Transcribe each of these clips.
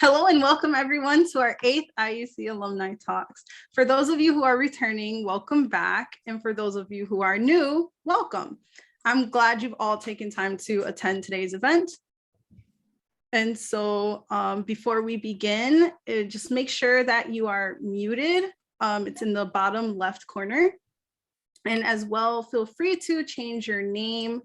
Hello and welcome everyone to our 8th IUC Alumni Talks. For those of you who are returning, welcome back. And for those of you who are new, welcome. I'm glad you've all taken time to attend today's event. And so before we begin, just make sure that you are muted. It's in the bottom left corner. And as well, feel free to change your name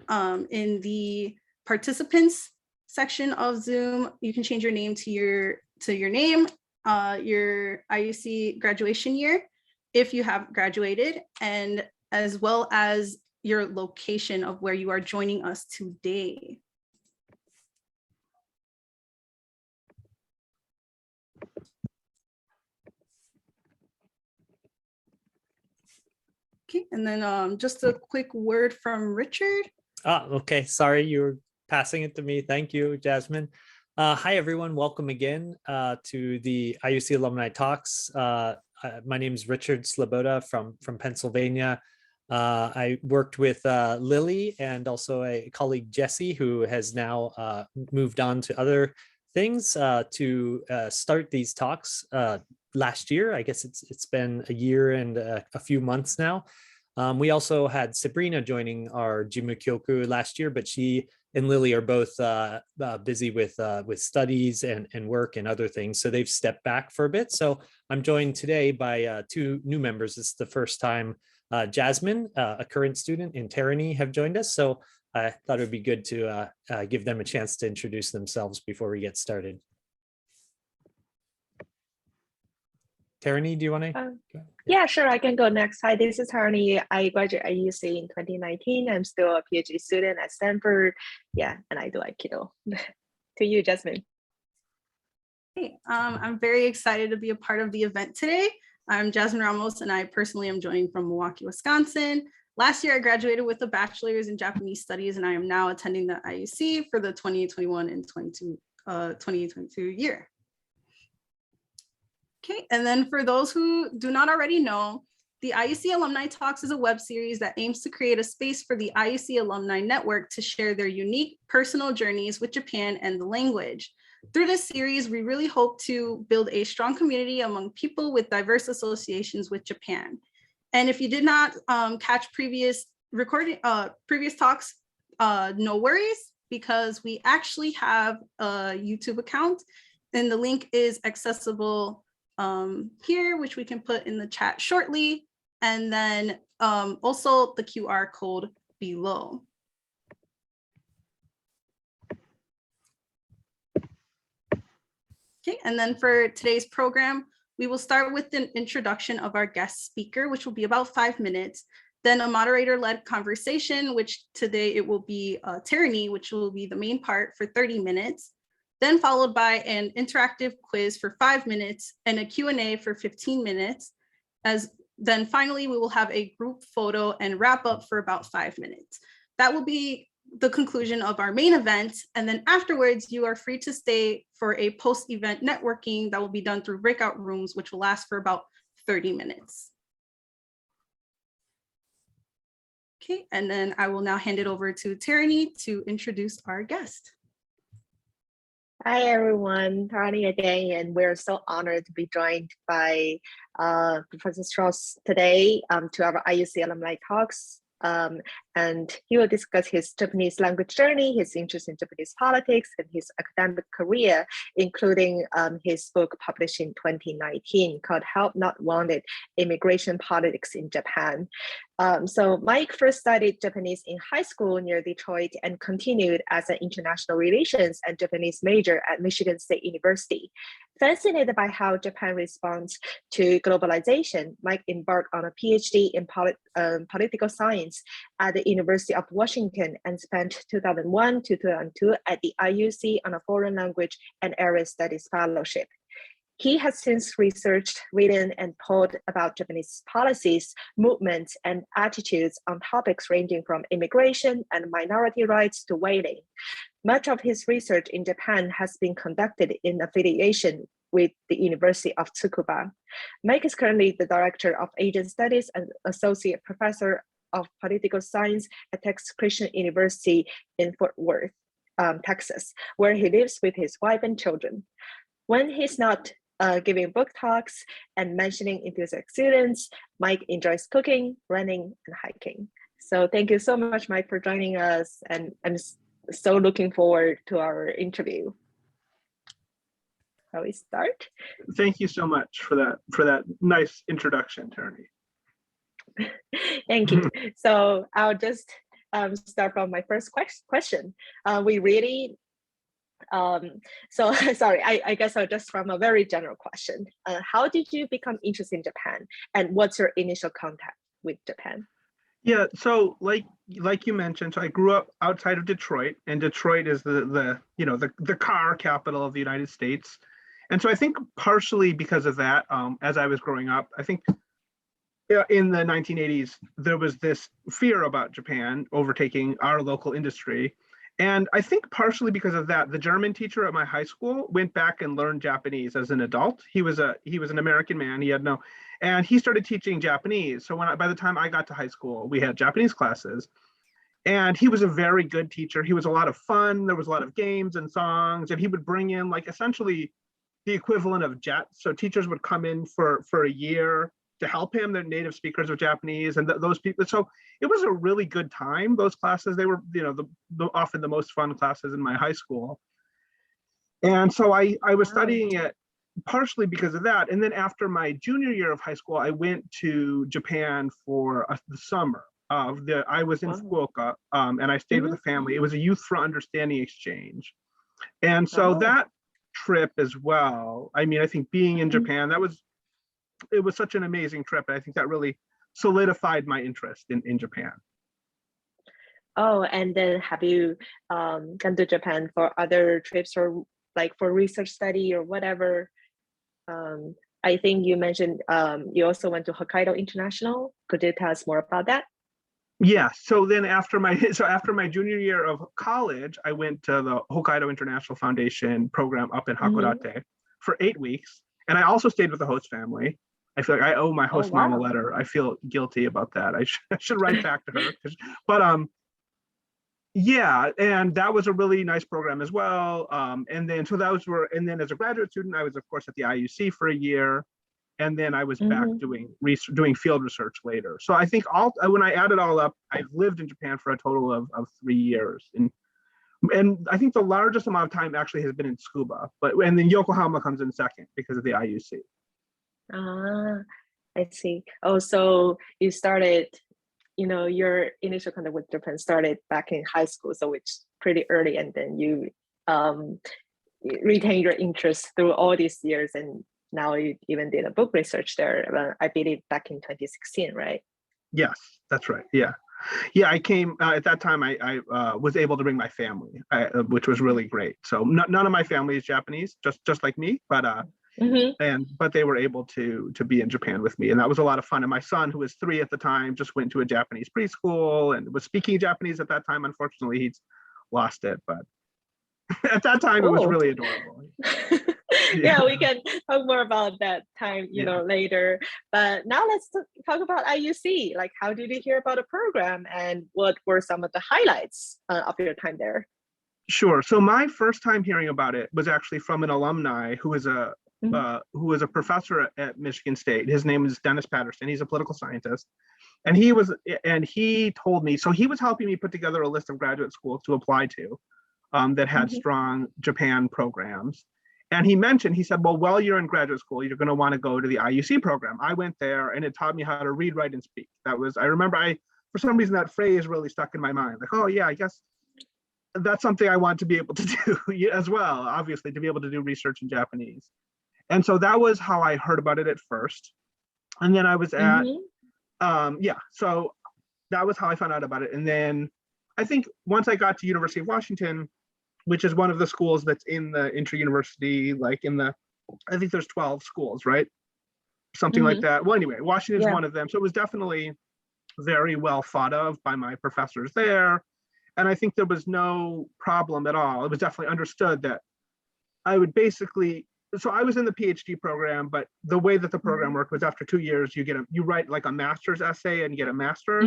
in the participants section of Zoom. You can change your name to your name, your IUC graduation year, if you have graduated, and as well as your location of where you are joining us today. Okay, and then just a quick word from Richard. Okay, sorry, you were passing it to me. Thank you, Jasmine. Hi, everyone. Welcome again to the IUC Alumni Talks. My name is Richard Sloboda from Pennsylvania. I worked with Lily and also a colleague, Jesse, who has now moved on to other things to start these talks last year. I guess it's been a year and a few months now. We also had Sabrina joining our Jimukyoku last year, but she and Lily are both busy with studies and work and other things. So they've stepped back for a bit. So I'm joined today by two new members. It's the first time Jasmine, a current student, and Tarani have joined us. So I thought it would be good to give them a chance to introduce themselves before we get started. Tarani, do you want to? Yeah, sure. I can go next. Hi, this is Tarani. I graduated at IUC in 2019. I'm still a PhD student at Stanford. Yeah, and I do Aikido. To you, Jasmine. Hey, I'm very excited to be a part of the event today. I'm Jasmine Ramos, and I personally am joining from Milwaukee, Wisconsin. Last year, I graduated with a bachelor's in Japanese studies, and I am now attending the IUC for the 2021 and 2022 year. Okay, and then for those who do not already know, the IUC Alumni Talks is a web series that aims to create a space for the IUC Alumni Network to share their unique personal journeys with Japan and the language. Through this series, we really hope to build a strong community among people with diverse associations with Japan. And if you did not catch previous talks, no worries, because we actually have a YouTube account, and the link is accessible here, which we can put in the chat shortly, and then also the QR code below. Okay, and then for today's program, we will start with an introduction of our guest speaker, which will be about 5 minutes, then a moderator-led conversation, which today it will be Tarani, which will be the main part for 30 minutes. Then followed by an interactive quiz for 5 minutes and a Q&A for 15 minutes. Then finally, we will have a group photo and wrap up for about 5 minutes. That will be the conclusion of our main event. And then afterwards, you are free to stay for a post-event networking that will be done through breakout rooms, which will last for about 30 minutes. Okay, and then I will now hand it over to Tarani to introduce our guest. Hi, everyone. Tarani again, and we're so honored to be joined by Professor Strausz today to our IUC Alumni Talks. And he will discuss his Japanese language journey, his interest in Japanese politics, and his academic career, including his book published in 2019 called Help Not Wanted: Immigration Politics in Japan. So Mike first studied Japanese in high school near Detroit and continued as an international relations and Japanese major at Michigan State University. Fascinated by how Japan responds to globalization, Mike embarked on a PhD in political science at the University of Washington and spent 2001 to 2002 at the IUC on a foreign language and area studies fellowship. He has since researched, written, and taught about Japanese policies, movements, and attitudes on topics ranging from immigration and minority rights to whaling. Much of his research in Japan has been conducted in affiliation with the University of Tsukuba. Mike is currently the Director of Asian Studies and Associate Professor of Political Science at Texas Christian University in Fort Worth. Texas, where he lives with his wife and children. When he's not giving book talks and mentioning enthusiastic students, Mike enjoys cooking, running, and hiking. So thank you so much, Mike, for joining us. And I'm so looking forward to our interview. Shall we start? Thank you so much for that nice introduction, Tony. Thank you. So I'll just start from my first question. We really, so sorry, I guess I'll just from a very general question. How did you become interested in Japan, and what's your initial contact with Japan? Yeah, so like you mentioned, so I grew up outside of Detroit, and Detroit is the car capital of the United States. And so I think partially because of that, as I was growing up, I think in the 1980s, there was this fear about Japan overtaking our local industry. And I think partially because of that, the German teacher at my high school went back and learned Japanese as an adult. He was an American man. And he started teaching Japanese. So by the time I got to high school, we had Japanese classes. And he was a very good teacher. He was a lot of fun. There was a lot of games and songs, and he would bring in like essentially the equivalent of JETs. So teachers would come in for a year to help him. They're native speakers of Japanese, and those people. So it was a really good time. Those classes, they were, often the most fun classes in my high school. And so I was studying it partially because of that. And then after my junior year of high school, I went to Japan for the summer. I was in Fukuoka, and I stayed with a family. It was a Youth for Understanding exchange. And so that trip as well, I mean, I think being in Japan, it was such an amazing trip. And I think that really solidified my interest in Japan. Oh, and then have you gone to Japan for other trips or like for research study or whatever? I think you mentioned you also went to Hokkaido International. Could you tell us more about that? Yeah. So then after my junior year of college, I went to the Hokkaido International Foundation program up in Hakodate for 8 weeks. And I also stayed with the host family. I feel like I owe my host mom a letter. I feel guilty about that. I should write back to her. But yeah, and that was a really nice program as well. And then then as a graduate student, I was of course at the IUC for a year. And then I was back doing field research later. So I think when I add it all up, I've lived in Japan for a total of 3 years. And I think the largest amount of time actually has been in Tsukuba, and then Yokohama comes in second because of the IUC. I see. Oh, so you started, your initial contact with Japan started back in high school, so it's pretty early, and then you retain your interest through all these years, and now you even did a book research there, I believe back in 2016, right? Yes, that's right. Yeah. I came at that time. I was able to bring my family, which was really great. So none of my family is Japanese, just like me, but but they were able to be in Japan with me, and that was a lot of fun. And my son, who was 3 at the time, just went to a Japanese preschool and was speaking Japanese at that time. Unfortunately, he's lost it, but at that time it was really adorable. Yeah, we can talk more about that time, later. But now let's talk about IUC. Like, how did you hear about the program, and what were some of the highlights of your time there? Sure. So my first time hearing about it was actually from an alumni who was a professor at Michigan State. His name is Dennis Patterson. He's a political scientist, and he told me. So he was helping me put together a list of graduate schools to apply to that had strong Japan programs. And he said, well, while you're in graduate school, you're going to want to go to the IUC program. I went there, and it taught me how to read, write, and speak. I remember for some reason, that phrase really stuck in my mind. Like, oh yeah, I guess that's something I want to be able to do as well, obviously, to be able to do research in Japanese. And so that was how I heard about it at first. And then I was at, so that was how I found out about it. And then I think once I got to University of Washington, which is one of the schools that's in the inter-university, I think there's 12 schools, right? Something like that. Well, anyway, Washington is one of them. So it was definitely very well thought of by my professors there. And I think there was no problem at all. It was definitely understood that I would so I was in the PhD program, but the way that the program worked was after 2 years, you write like a master's essay and you get a master's.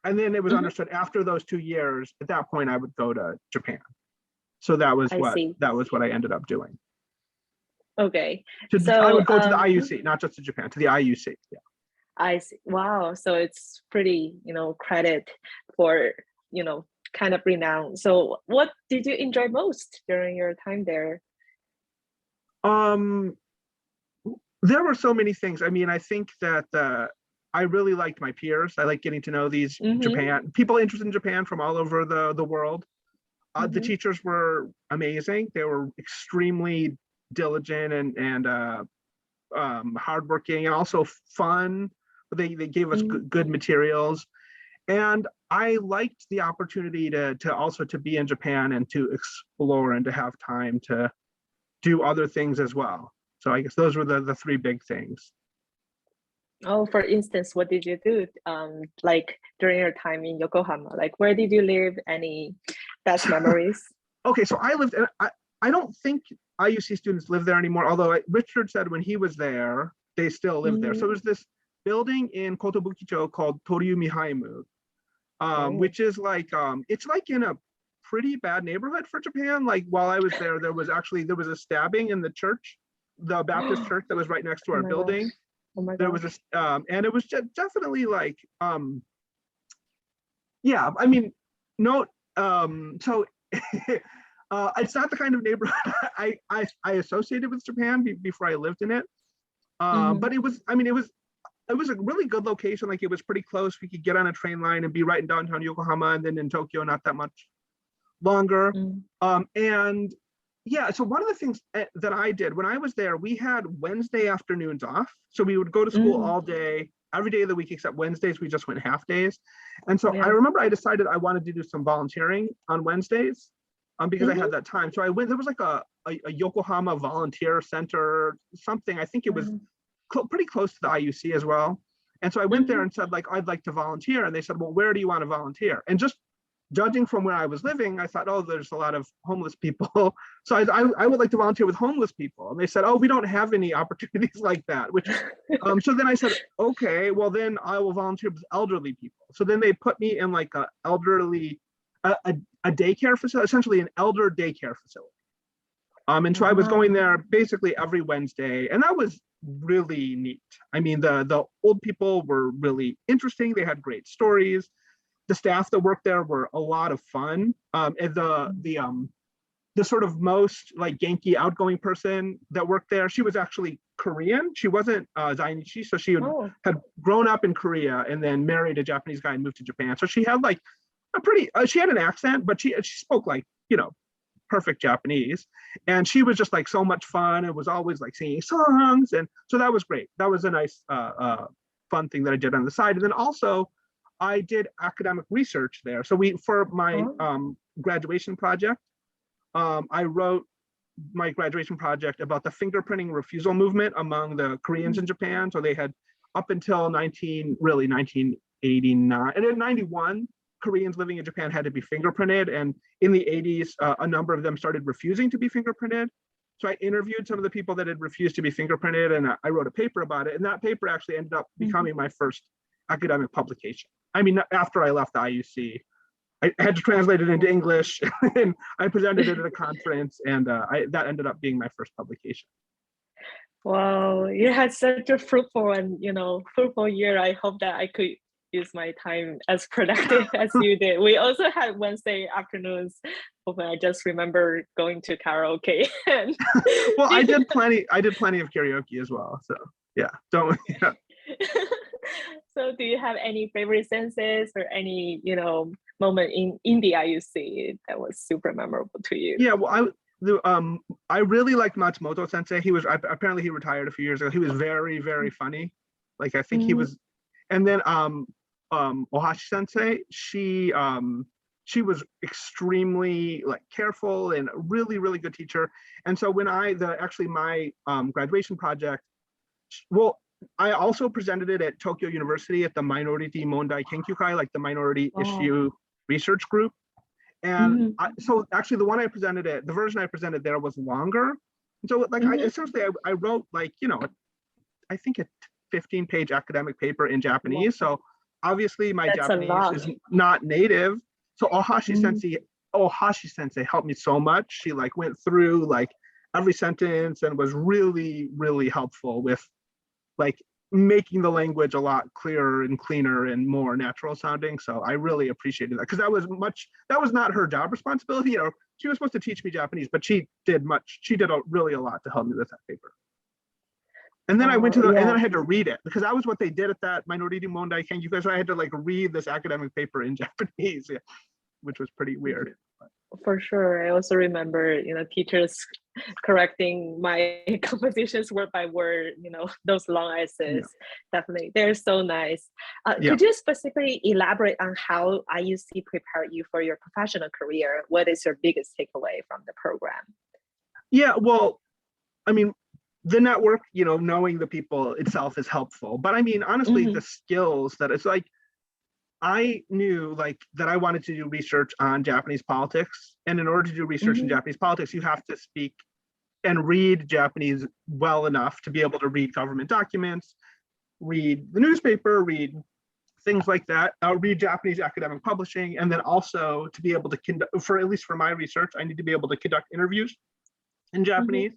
And then it was understood after those 2 years, at that point, I would go to Japan. So that was I see. what I ended up doing. Okay. I would go to the IUC, not just to Japan, to the IUC. Yeah. I see. Wow. So it's pretty, credit for, kind of renowned. So what did you enjoy most during your time there? There were so many things. I mean, I think that I really liked my peers. I like getting to know these people interested in Japan from all over the world. The teachers were amazing. They were extremely diligent and hardworking and also fun. They gave us good materials. And I liked the opportunity to also to be in Japan and to explore and to have time to do other things as well. So I guess those were the three big things. Oh, for instance, what did you do like during your time in Yokohama? Like, where did you live? Any best memories? Okay, so I lived, I don't think IUC students live there anymore, although Richard said when he was there, they still live there. So there's this building in Kotobukicho called Toryumi Haimu, which is like, it's like in a pretty bad neighborhood for Japan. Like while I was there, there was a stabbing in the church, the Baptist church that was right next to our building. Oh my there was a and it was definitely like yeah, I mean, no, so it's not the kind of neighborhood I associated with Japan before I lived in it, but it was, I mean, it was a really good location. Like it was pretty close. We could get on a train line and be right in downtown Yokohama, and then in Tokyo not that much longer. And yeah, so one of the things that I did when I was there, we had Wednesday afternoons off. So we would go to school all day, every day of the week except Wednesdays. We just went half days. And so I remember I decided I wanted to do some volunteering on Wednesdays because I had that time. So I went, there was like a Yokohama volunteer center, something. I think it was pretty close to the IUC as well. And so I went there and said, like, I'd like to volunteer. And they said, well, where do you want to volunteer? And just judging from where I was living, I thought, oh, there's a lot of homeless people. So I would like to volunteer with homeless people. And they said, oh, we don't have any opportunities like that. Which, so then I said, okay, well then I will volunteer with elderly people. So then they put me in like a elderly, a daycare facility, essentially an elder daycare facility. And so I was going there basically every Wednesday, and that was really neat. I mean, the old people were really interesting. They had great stories. The staff that worked there were a lot of fun. And the sort of most like Genki outgoing person that worked there, she was actually Korean. She wasn't Zainichi, so she had grown up in Korea and then married a Japanese guy and moved to Japan. So she had like a pretty, she had an accent, but she spoke like, perfect Japanese. And she was just like so much fun. It was always like singing songs. And so that was great. That was a nice fun thing that I did on the side. And then also I did academic research there. So for my graduation project, I wrote my graduation project about the fingerprinting refusal movement among the Koreans in Japan. So they had up until 1989, and in 91, Koreans living in Japan had to be fingerprinted. And in the 80s, a number of them started refusing to be fingerprinted. So I interviewed some of the people that had refused to be fingerprinted, and I wrote a paper about it. And that paper actually ended up becoming my first academic publication. I mean, after I left the IUC, I had to translate it into English, and I presented it at a conference, and that ended up being my first publication. Wow, you had such a fruitful and fruitful year. I hope that I could use my time as productive as you did. We also had Wednesday afternoons open. I just remember going to karaoke. Well, I did plenty of karaoke as well. So yeah, don't. Yeah. So do you have any favorite senses or any moment in the IUC that was super memorable to you? Yeah, well, I really liked Matsumoto Sensei. Apparently he retired a few years ago. He was very, very funny. Like I think he was. And then Ohashi Sensei, she was extremely like careful and a really, really good teacher. And so when my graduation project, well, I also presented it at Tokyo University at the Minority Mondai Kenkyukai, like the minority issue research group. And so actually the version I presented there was longer. And so like I wrote like, I think a 15-page academic paper in Japanese. So obviously my Japanese is not native. So Ohashi Hashi sensei helped me so much. She like went through like every sentence and was really, really helpful with like making the language a lot clearer and cleaner and more natural sounding. So I really appreciated that, because that was not her job responsibility. You know, she was supposed to teach me Japanese, but she did really a lot to help me with that paper. And then I went to and then I had to read it, because that was what they did at that Minority Mondai Kenkyukai. You guys, I had to like read this academic paper in Japanese, which was pretty weird. For sure. I also remember, teachers correcting my compositions word by word, those long essays. Definitely. They're so nice. Could you specifically elaborate on how IUC prepared you for your professional career? What is your biggest takeaway from the program? Yeah, well, I mean, the network, knowing the people itself is helpful. But I mean, honestly, the skills that it's like, I knew like that I wanted to do research on Japanese politics. And in order to do research in Japanese politics, you have to speak and read Japanese well enough to be able to read government documents, read the newspaper, read things like that, read Japanese academic publishing, and then also to be able to conduct, at least for my research, I need to be able to conduct interviews in Japanese.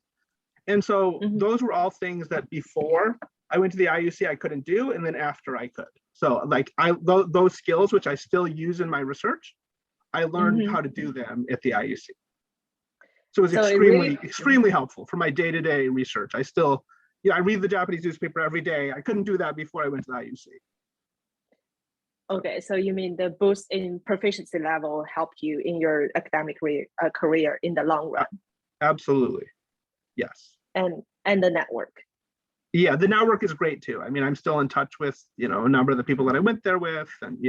And so those were all things that before I went to the IUC I couldn't do, and then after I could. So like those skills, which I still use in my research, I learned how to do them at the IUC. So it was extremely helpful for my day-to-day research. I still, I read the Japanese newspaper every day. I couldn't do that before I went to the IUC. Okay, so you mean the boost in proficiency level helped you in your academic career in the long run? Absolutely, yes. And the network. Yeah, the network is great too. I mean, I'm still in touch with, a number of the people that I went there with, and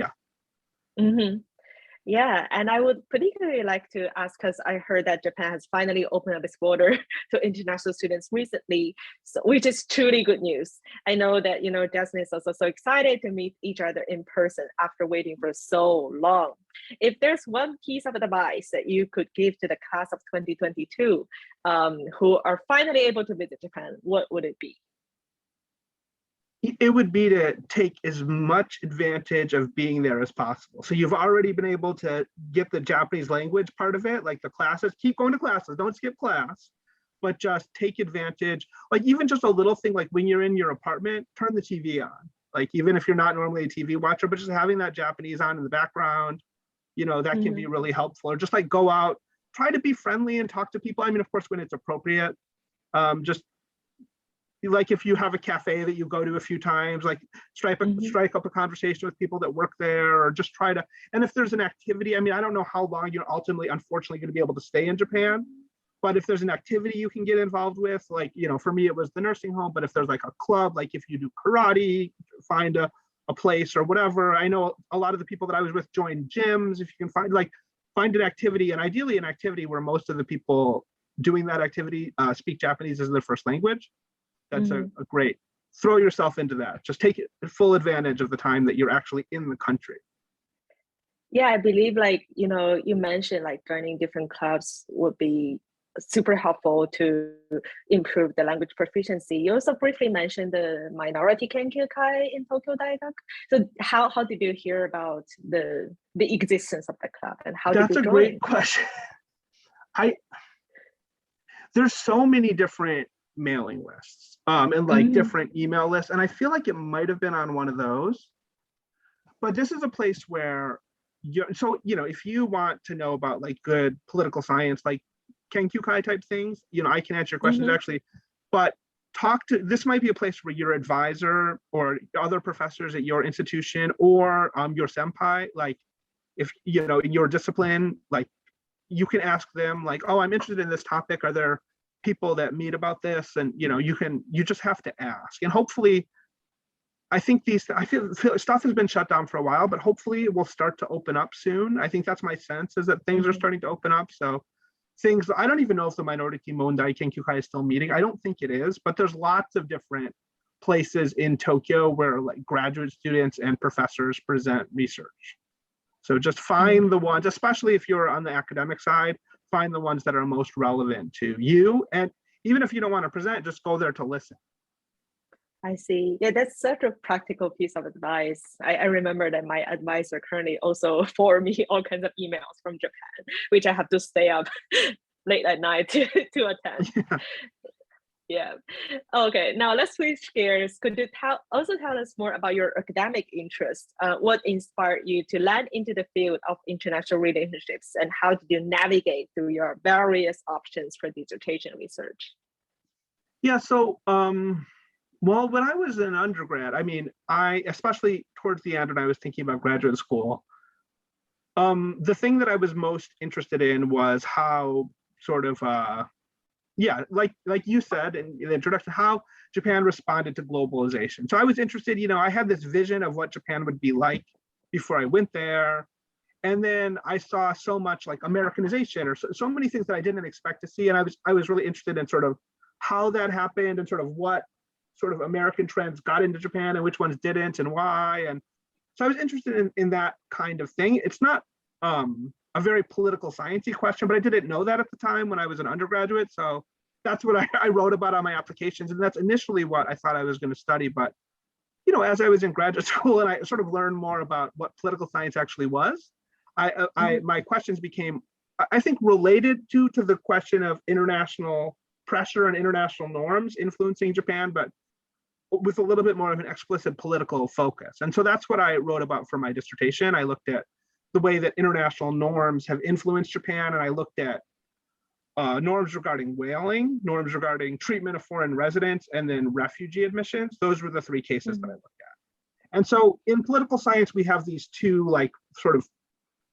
Yeah, and I would particularly like to ask, because I heard that Japan has finally opened up its border to international students recently, which is truly good news. I know that, Jasmine is also so excited to meet each other in person after waiting for so long. If there's one piece of advice that you could give to the class of 2022 who are finally able to visit Japan, what would it be? It would be to take as much advantage of being there as possible. So you've already been able to get the Japanese language part of it, like the classes, keep going to classes, don't skip class, but just take advantage, like even just a little thing, like when you're in your apartment, turn the TV on. Like even if you're not normally a TV watcher, but just having that Japanese on in the background, that can be really helpful. Or just like go out, try to be friendly and talk to people. I mean, of course, when it's appropriate, just like if you have a cafe that you go to a few times, like strike up a conversation with people that work there, or just try to, and if there's an activity, I mean, I don't know how long you're ultimately, unfortunately, going to be able to stay in Japan, but if there's an activity you can get involved with, like, for me, it was the nursing home, but if there's like a club, like if you do karate, find a place or whatever. I know a lot of the people that I was with joined gyms. If you can find an activity, and ideally an activity where most of the people doing that activity speak Japanese as their first language. That's a great, throw yourself into that. Just take full advantage of the time that you're actually in the country. Yeah, I believe you mentioned like joining different clubs would be super helpful to improve the language proficiency. You also briefly mentioned the Minority Kenkyukai in Tokyo Daigak. So how did you hear about the existence of the club, and how did you join? That's a great question. There's so many different mailing lists and like different email lists, and I feel like it might have been on one of those, but this is a place where if you want to know about like good political science, like Kenkyukai type things, I can answer your questions actually, but this might be a place where your advisor or other professors at your institution, or your senpai, like if in your discipline, like you can ask them like, oh, I'm interested in this topic, are there people that meet about this? And you just have to ask, and hopefully I feel stuff has been shut down for a while, but hopefully it will start to open up soon. I think that's my sense, is that things are starting to open up. So I don't even know if the Minority Mondai Kenkyukai is still meeting. I don't think it is, but there's lots of different places in Tokyo where like graduate students and professors present research. So just find the ones, especially if you're on the academic side, find the ones that are most relevant to you. And even if you don't want to present, just go there to listen. I see. Yeah, that's such a practical piece of advice. I remember that my advisor currently also forward me all kinds of emails from Japan, which I have to stay up late at night to attend. Yeah. Yeah. Okay, now let's switch gears. Could you also tell us more about your academic interests? What inspired you to land into the field of international relationships, and how did you navigate through your various options for dissertation research? Yeah, so well, when I was an undergrad, I mean, especially towards the end when I was thinking about graduate school, the thing that I was most interested in was how sort of yeah, like you said in the introduction, how Japan responded to globalization. So I was interested, I had this vision of what Japan would be like before I went there. And then I saw so much like Americanization or so many things that I didn't expect to see. And I was really interested in sort of how that happened and sort of what sort of American trends got into Japan and which ones didn't and why. And so I was interested in that kind of thing. It's not a very political sciencey question, but I didn't know that at the time when I was an undergraduate. So that's what I wrote about on my applications. And that's initially what I thought I was going to study. But, as I was in graduate school and I sort of learned more about what political science actually was, my questions became, I think, related to the question of international pressure and international norms influencing Japan, but with a little bit more of an explicit political focus. And so that's what I wrote about for my dissertation. I looked at the way that international norms have influenced Japan, and I looked at norms regarding whaling, norms regarding treatment of foreign residents, and then refugee admissions. Those were the three cases that I looked at. And so in political science, we have these two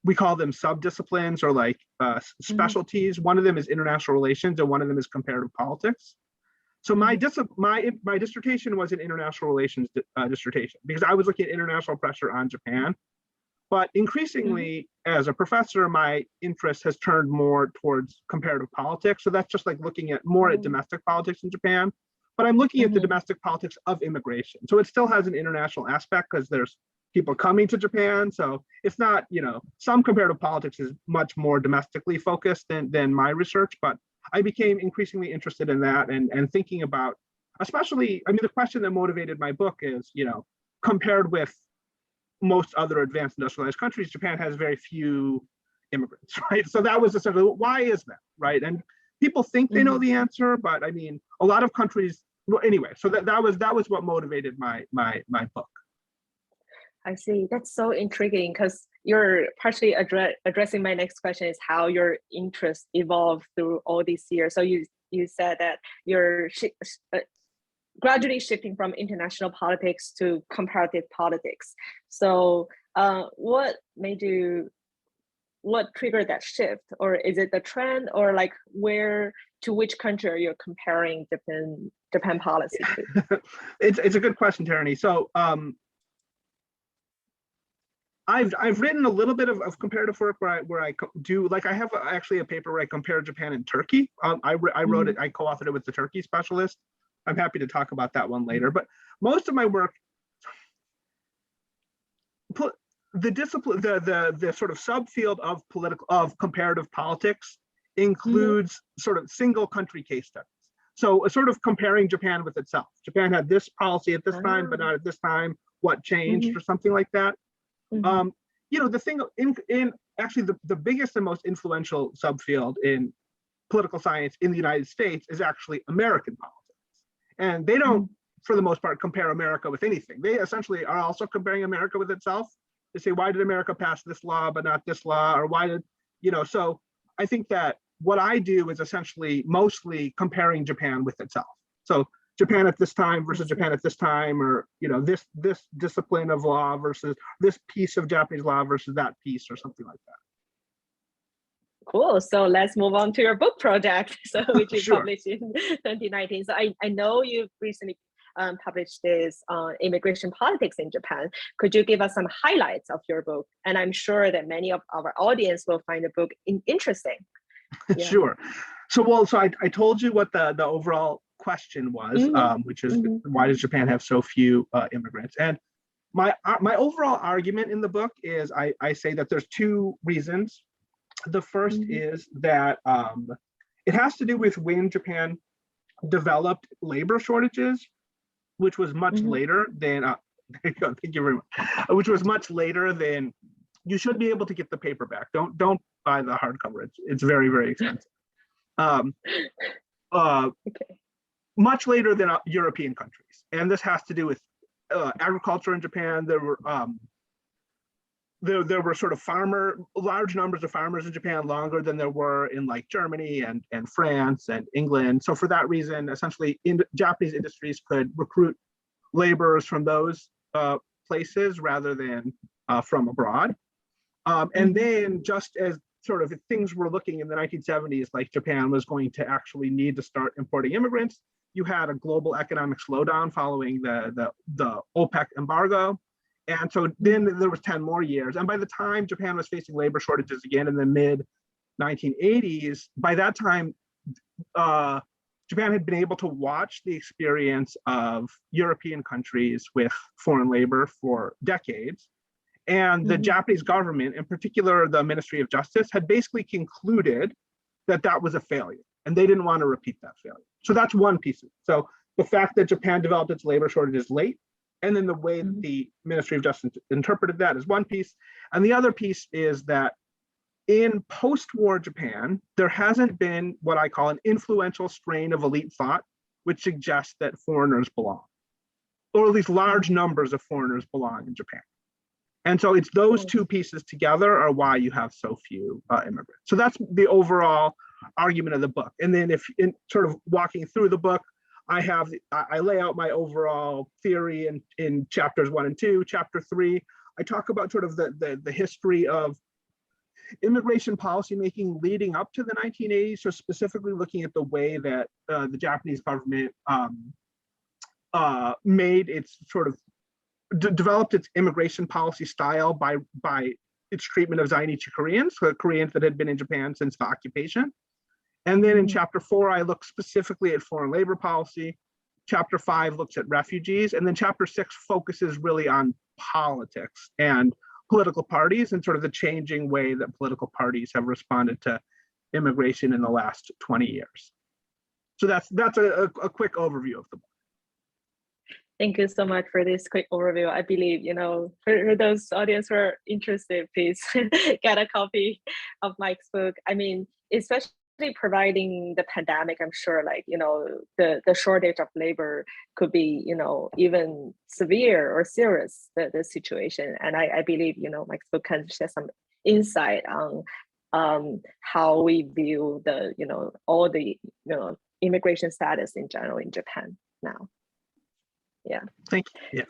we call them subdisciplines or specialties. One of them is international relations and one of them is comparative politics. So my dissertation was an international relations dissertation because I was looking at international pressure on Japan. But increasingly, as a professor, my interest has turned more towards comparative politics. So that's just like looking at more at domestic politics in Japan. But I'm looking at the domestic politics of immigration. So it still has an international aspect because there's people coming to Japan. So it's not, some comparative politics is much more domestically focused than my research. But I became increasingly interested in that and thinking about, especially, the question that motivated my book is, compared with most other advanced industrialized countries, Japan has very few immigrants, right? So that was essentially, why is that, right? And people think they know the answer, but a lot of countries, well, anyway, so that was what motivated my book. I see. That's so intriguing because you're partially addressing my next question is how your interest evolved through all these years. So you said that you're gradually shifting from international politics to comparative politics. So what triggered that shift? Or is it the trend, or to which country are you comparing Japan policy to? It's a good question, Tarani. So I've written a little bit of comparative work where I do, I have actually a paper where I compare Japan and Turkey. I wrote it, I co-authored it with the Turkey specialist. I'm happy to talk about that one later, but most of my work, the discipline, the sort of subfield of comparative politics includes sort of single country case studies. So sort of comparing Japan with itself. Japan had this policy at this time, but not at this time. What changed, or something like that. The thing in actually the biggest and most influential subfield in political science in the United States is actually American politics. And they don't, for the most part, compare America with anything. They essentially are also comparing America with itself. They say, why did America pass this law but not this law? Or why did, so I think that what I do is essentially mostly comparing Japan with itself. So Japan at this time versus Japan at this time, or, this discipline of law versus this piece of Japanese law versus that piece, or something like that. Cool. So let's move on to your book project, which you Sure. published in 2019. So I know you've recently published this immigration politics in Japan. Could you give us some highlights of your book? And I'm sure that many of our audience will find the book interesting. Yeah. Sure. So I told you what the overall question was, which is why does Japan have so few immigrants? And my overall argument in the book is I say that there's two reasons. The first is that it has to do with when Japan developed labor shortages which was much Mhm. later than, there you go, thank you very much, which was much later than, you should be able to get the paperback. Don't buy the hardcover. It's very, very expensive. Um, Okay. Much later than European countries. And this has to do with agriculture in Japan. There were sort of large numbers of farmers in Japan, longer than there were in like Germany and France and England. So for that reason, essentially Japanese industries could recruit laborers from those places rather than from abroad. And then just as sort of things were looking in the 1970s, like Japan was going to actually need to start importing immigrants, you had a global economic slowdown following the OPEC embargo. And so then there was 10 more years. And by the time Japan was facing labor shortages again in the mid 1980s, by that time, Japan had been able to watch the experience of European countries with foreign labor for decades. And the Japanese government, in particular, the Ministry of Justice, had basically concluded that that was a failure. And they didn't want to repeat that failure. So that's one piece of it. So the fact that Japan developed its labor shortages late, and then the way that the Ministry of Justice interpreted that is one piece. And the other piece is that in post-war Japan, there hasn't been what I call an influential strain of elite thought, which suggests that foreigners belong, or at least large numbers of foreigners belong in Japan. And so it's those two pieces together are why you have so few immigrants. So that's the overall argument of the book. And then if in sort of walking through the book, I lay out my overall theory in chapters 1 and 2. Chapter 3, I talk about sort of the history of immigration policymaking leading up to the 1980s. So specifically looking at the way that the Japanese government made its sort of developed its immigration policy style by its treatment of Zainichi Koreans, so Koreans that had been in Japan since the occupation. And then in chapter 4, I look specifically at foreign labor policy. Chapter 5 looks at refugees. And then chapter 6 focuses really on politics and political parties and sort of the changing way that political parties have responded to immigration in the last 20 years. So that's a quick overview of the book. Thank you so much for this quick overview. I believe, for those audience who are interested, please get a copy of Mike's book. I mean, especially providing the pandemic, I'm sure the shortage of labor could be, even severe or serious, the situation. And I believe, Mike's book can share some insight on how we view all the, immigration status in general in Japan now. Yeah. Thank you. Yeah.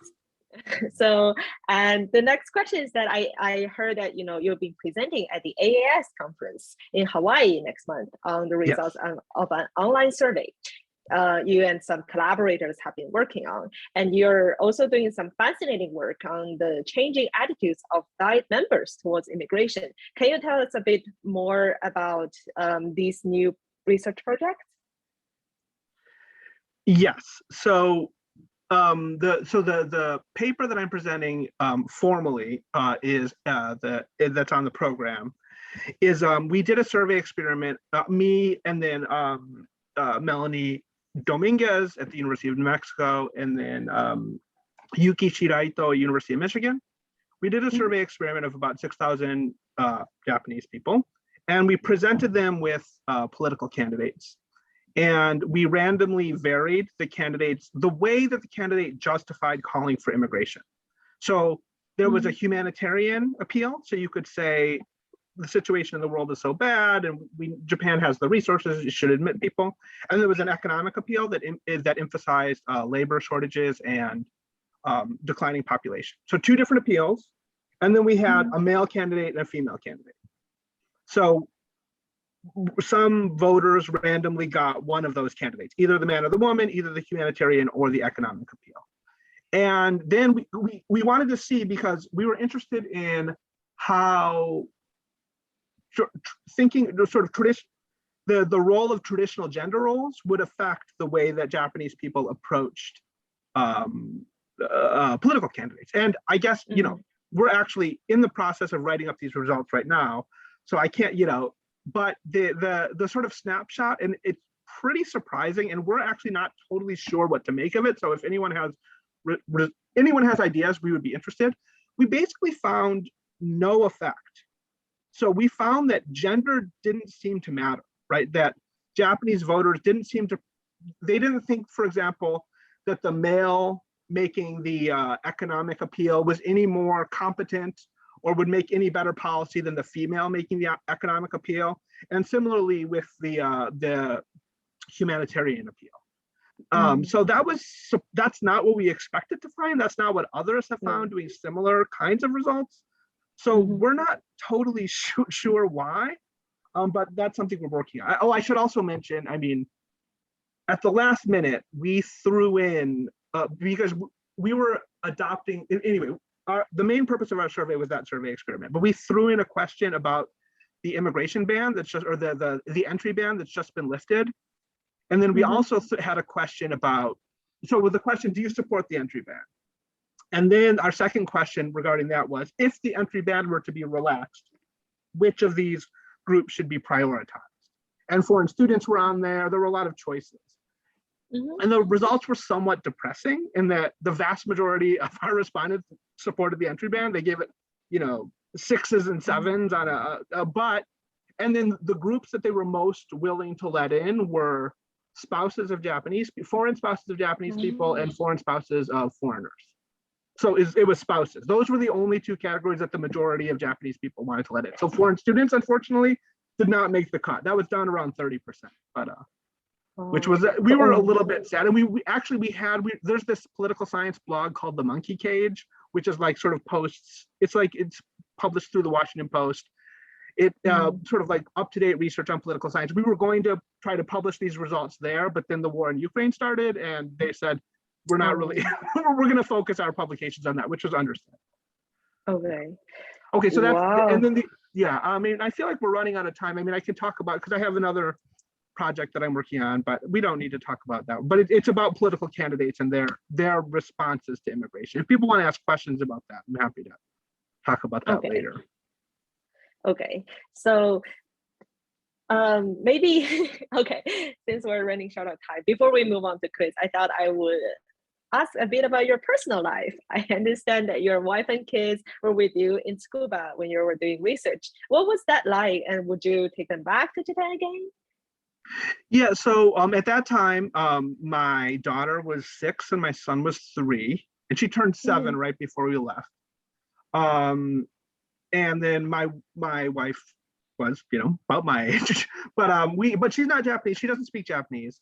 So, and the next question is that I heard that you'll be presenting at the AAS conference in Hawaii next month on the results of an online survey you and some collaborators have been working on, and you're also doing some fascinating work on the changing attitudes of Diet members towards immigration. Can you tell us a bit more about these new research projects? Yes. So the paper that I'm presenting formally is that's on the program is we did a survey experiment, me and then Melanie Dominguez at the University of New Mexico, and then Yuki Shiraito, University of Michigan. We did a survey experiment of about 6,000 Japanese people, and we presented them with political candidates. And we randomly varied the candidates, the way that the candidate justified calling for immigration. So there was a humanitarian appeal. So you could say the situation in the world is so bad and Japan has the resources, it should admit people. And there was an economic appeal that emphasized labor shortages and declining population. So two different appeals. And then we had a male candidate and a female candidate. So some voters randomly got one of those candidates, either the man or the woman, either the humanitarian or the economic appeal. And then we wanted to see, because we were interested in how thinking sort of the role of traditional gender roles would affect the way that Japanese people approached political candidates. And I guess, we're actually in the process of writing up these results right now. So I can't, but the sort of snapshot, and it's pretty surprising, and we're actually not totally sure what to make of it. So if anyone has ideas, we would be interested. We basically found no effect. So we found that gender didn't seem to matter, right? That Japanese voters didn't think, for example, that the male making the economic appeal was any more competent or would make any better policy than the female making the economic appeal. And similarly with the humanitarian appeal. So that's not what we expected to find. That's not what others have found doing similar kinds of results. So we're not totally sure why, but that's something we're working on. Oh, I should also mention, I mean, at the last minute, we threw in, because we were adopting, anyway, the main purpose of our survey was that survey experiment, but we threw in a question about the immigration ban that's just, or the entry ban that's just been lifted. And then we also had a question about, so with the question, do you support the entry ban? And then our second question regarding that was, if the entry ban were to be relaxed, which of these groups should be prioritized? And foreign students were on there. There were a lot of choices. And the results were somewhat depressing in that the vast majority of our respondents supported the entry ban. They gave it, 6s and 7s on and then the groups that they were most willing to let in were foreign spouses of Japanese people and foreign spouses of foreigners. So it was spouses. Those were the only two categories that the majority of Japanese people wanted to let in. So foreign students, unfortunately, did not make the cut. That was down around 30%, but which was, we were a little bit sad. And there's this political science blog called The Monkey Cage, which is like sort of posts, it's published through the Washington Post. It sort of like up-to-date research on political science. We were going to try to publish these results there, but then the war in Ukraine started and they said, we're not really, we're going to focus our publications on that, which was understandable. Okay, so that's, and then I mean, I feel like we're running out of time. I mean, I can talk about, because I have another project that I'm working on, but we don't need to talk about that. But it's about political candidates and their responses to immigration. If people want to ask questions about that, I'm happy to talk about that later. Okay, so maybe, since we're running short of time, before we move on to quiz, I thought I would ask a bit about your personal life. I understand that your wife and kids were with you in Tsukuba when you were doing research. What was that like? And would you take them back to Japan again? Yeah, so at that time, my daughter was 6 and my son was 3, and she turned 7 right before we left. And then my wife was, about my age, but she's not Japanese. She doesn't speak Japanese,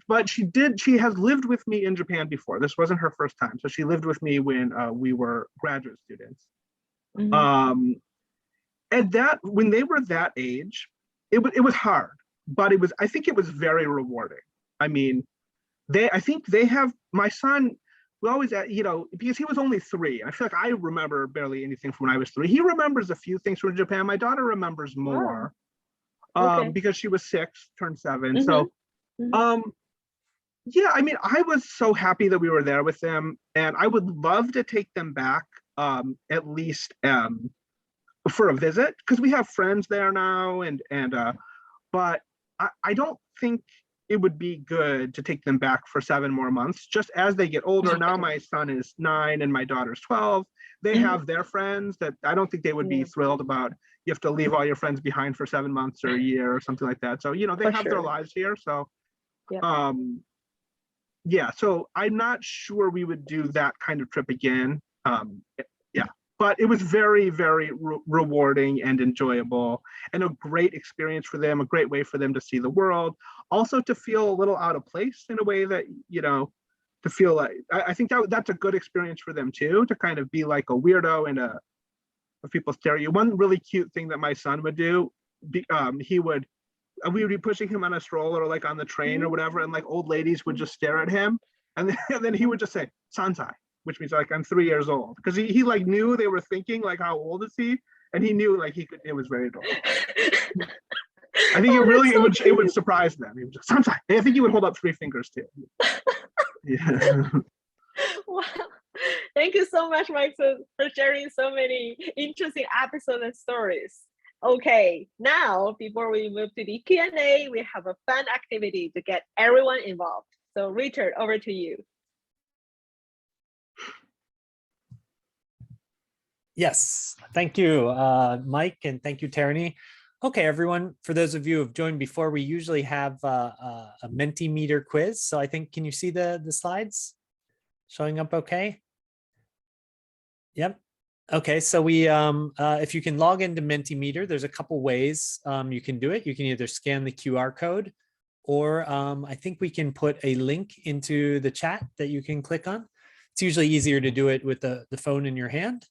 but she has lived with me in Japan before. This wasn't her first time. So she lived with me when we were graduate students. And when they were that age, it was hard, but I think it was very rewarding. I mean, I think they have, my son, we always, because he was only 3. I feel like I remember barely anything from when I was 3. He remembers a few things from Japan. My daughter remembers more because she was 6, turned 7. So, yeah, I mean, I was so happy that we were there with them, and I would love to take them back at least for a visit, because we have friends there now, but I don't think it would be good to take them back for 7 more months, just as they get older. Now my son is 9 and my daughter's 12. They have their friends that I don't think they would be thrilled about. You have to leave all your friends behind for 7 months or a year or something like that. So, they have their lives here. So, so I'm not sure we would do that kind of trip again. But it was very, very rewarding and enjoyable, and a great experience for them, a great way for them to see the world. Also to feel a little out of place in a way that, to feel like, I think that's a good experience for them too, to kind of be like a weirdo and people stare at you. One really cute thing that my son would do, we would be pushing him on a stroller or like on the train or whatever, and like old ladies would just stare at him, and then he would just say, "Sansai," which means like, I'm 3 years old, because he like knew they were thinking like, how old is he? And he knew like it was very adorable. I think it would surprise them. He would just, "Sansai." I think he would hold up 3 fingers too. Yeah. Wow. Thank you so much, Mike, for sharing so many interesting episodes and stories. Okay, now before we move to the Q&A, we have a fun activity to get everyone involved. So Richard, over to you. Yes, thank you, Mike, and thank you, Tierney. Okay, everyone, for those of you who have joined before, we usually have a Mentimeter quiz. So I think, can you see the slides showing up okay? Yep. Okay, so we, if you can log into Mentimeter, there's a couple ways you can do it. You can either scan the QR code, or I think we can put a link into the chat that you can click on. It's usually easier to do it with the phone in your hand.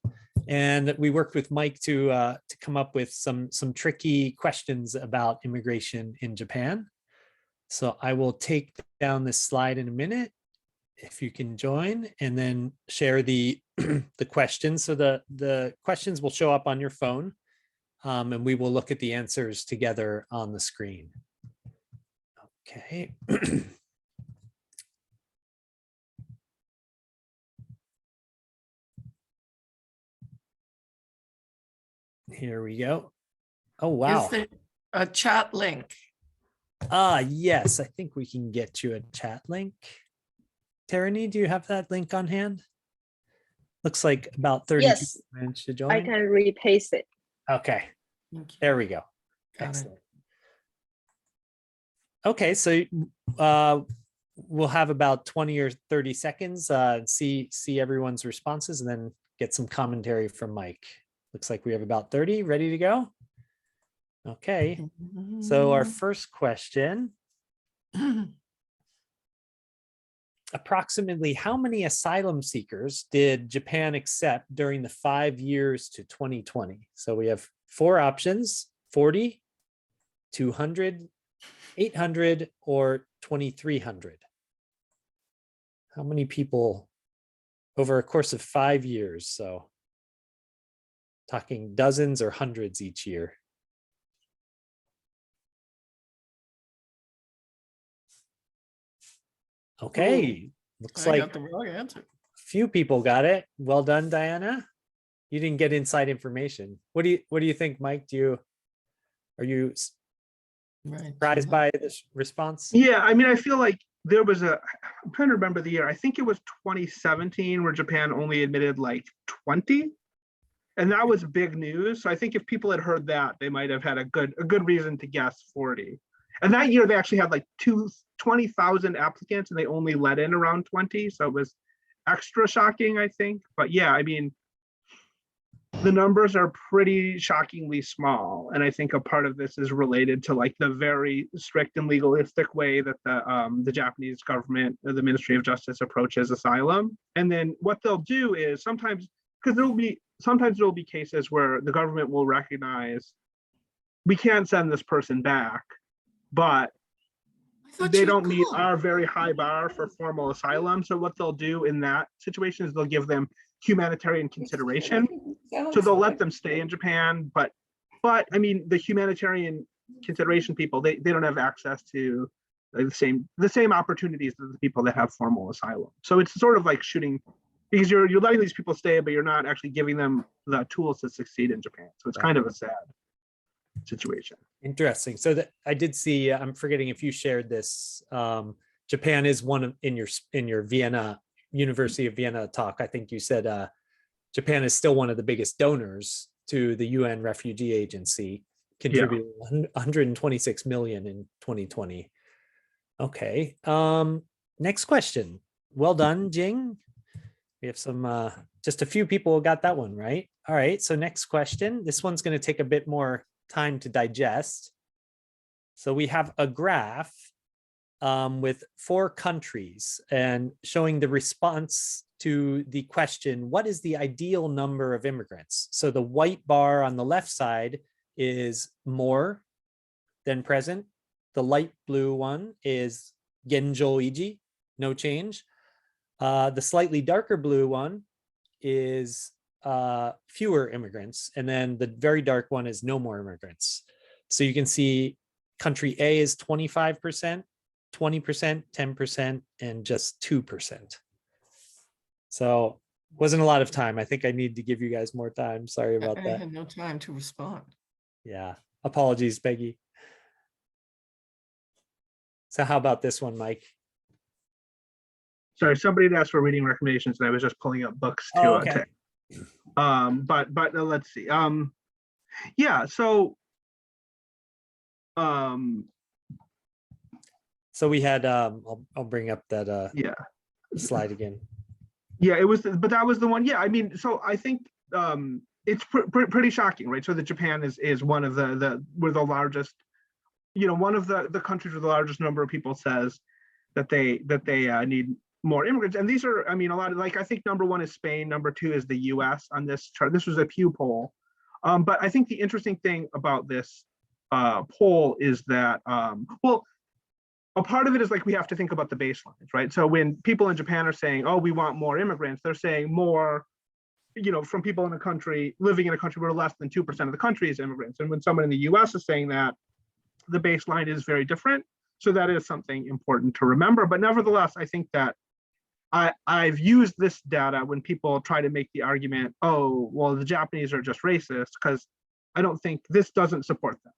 And we worked with Mike to come up with some tricky questions about immigration in Japan. So I will take down this slide in a minute, if you can join, and then share the the questions. So the questions will show up on your phone, and we will look at the answers together on the screen. Okay. Here we go. Oh, wow. Is there a chat link? Yes, I think we can get you a chat link. Tierney, do you have that link on hand? Looks like about 30 Yes, people managed to join. I can repaste it. Okay, Thank you. there we go. Got it. Excellent. Okay, so we'll have about 20 or 30 seconds, see everyone's responses, and then get some commentary from Mike. Looks like we have about 30 ready to go. Okay, so our first question. Approximately how many asylum seekers did Japan accept during the 5 years to 2020? So we have 4 options: 40, 200, 800, or 2,300. How many people over a course of 5 years? So talking dozens or hundreds each year. Okay, looks I like got the wrong answer. a few people got it. Well done, Diana. You didn't get inside information. What do you think, Mike? Are you Right. surprised by this response? Yeah, I mean, I feel like there was I'm trying to remember the year. I think it was 2017 where Japan only admitted like 20. And that was big news. So I think if people had heard that, they might have had a good reason to guess 40. And that year they actually had like 20,000 applicants and they only let in around 20. So it was extra shocking, I think. But yeah, I mean, the numbers are pretty shockingly small. And I think a part of this is related to like the very strict and legalistic way that the Japanese government, or the Ministry of Justice, approaches asylum. And then what they'll do is sometimes, because sometimes there'll be cases where the government will recognize we can't send this person back, but they don't meet our very high bar for formal asylum. So what they'll do in that situation is they'll give them humanitarian consideration. So they'll let them stay in Japan, but I mean, the humanitarian consideration people, they don't have access to the same opportunities as the people that have formal asylum. So it's sort of like shooting, because you're letting these people stay, but you're not actually giving them the tools to succeed in Japan. So it's kind of a sad situation. Interesting. So that I did see, I'm forgetting if you shared this. Japan is one of in your Vienna, University of Vienna talk. I think you said Japan is still one of the biggest donors to the UN Refugee Agency, contributing 126 million in 2020. Okay. Next question. Well done, Jing. We have some, just a few people got that one right. All right. So next question. This one's going to take a bit more time to digest. So we have a graph with 4 countries and showing the response to the question, what is the ideal number of immigrants? So the white bar on the left side is more than present. The light blue one is Genjo Iji, no change. The slightly darker blue one is fewer immigrants. And then the very dark one is no more immigrants. So you can see country A is 25%, 20%, 10%, and just 2%. So wasn't a lot of time. I think I need to give you guys more time. Sorry about I that. had no time to respond. Yeah. Apologies, Peggy. So how about this one, Mike? Sorry, somebody had asked for reading recommendations, and I was just pulling up books to. Oh, okay. But let's see. Yeah. So. So we had. I'll bring up that. Yeah. Slide again. Yeah, it was, but that was the one. Yeah, I mean, so I think it's pretty shocking, right? So that Japan is one of we're the largest, one of the countries with the largest number of people says that they need more immigrants, and these are, I mean, a lot of, like, I think number one is Spain, number two is the U.S. on this chart. This was a Pew poll, but I think the interesting thing about this poll is that, well, a part of it is, like, we have to think about the baselines, right? So when people in Japan are saying, oh, we want more immigrants, they're saying more, from people in a country, living in a country where less than 2% of the country is immigrants. And when someone in the US is saying that, the baseline is very different. So that is something important to remember. But nevertheless, I think that I've used this data when people try to make the argument, oh, well, the Japanese are just racist, because I don't think this doesn't support them.